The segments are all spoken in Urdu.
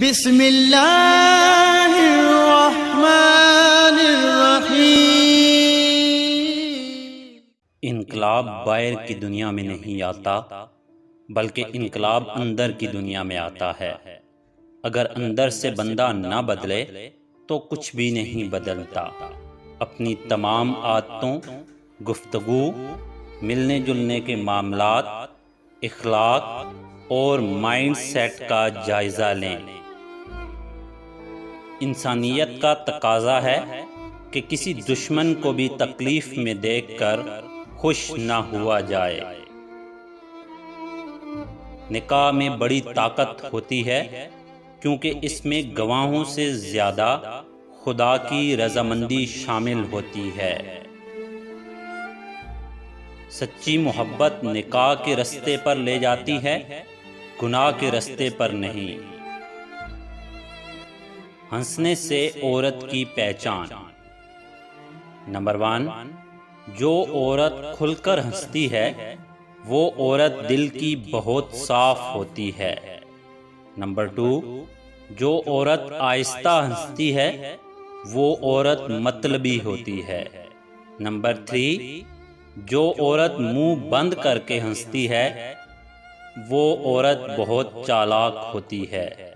بسم اللہ الرحمن الرحیم۔ انقلاب باہر کی دنیا میں نہیں آتا، بلکہ انقلاب اندر کی دنیا میں آتا ہے۔ اگر اندر سے بندہ نہ بدلے تو کچھ بھی نہیں بدلتا۔ اپنی تمام عادتوں، گفتگو، ملنے جلنے کے معاملات، اخلاق اور مائنڈ سیٹ کا جائزہ لیں۔ انسانیت کا تقاضا ہے کہ کسی دشمن کو بھی تکلیف میں دیکھ کر خوش نہ ہوا جائے۔ نکاح میں بڑی طاقت ہوتی ہے کیونکہ اس میں گواہوں سے زیادہ خدا کی رضامندی شامل ہوتی ہے۔ سچی محبت نکاح کے رستے پر لے جاتی ہے، گناہ کے رستے پر نہیں۔ ہنسنے سے عورت کی پہچان۔ نمبر 1، جو عورت کھل کر ہنستی ہے وہ عورت دل کی بہت صاف ہوتی ہے۔ نمبر 2، جو عورت آہستہ ہنستی ہے وہ عورت مطلبی ہوتی ہے۔ نمبر 3، جو عورت منہ بند کر کے ہنستی ہے وہ عورت بہت چالاک ہوتی ہے۔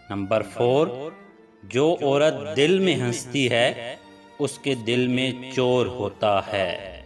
نمبر 4، جو عورت دل میں ہنستی ہے اس کے دل میں چور ہوتا ہے۔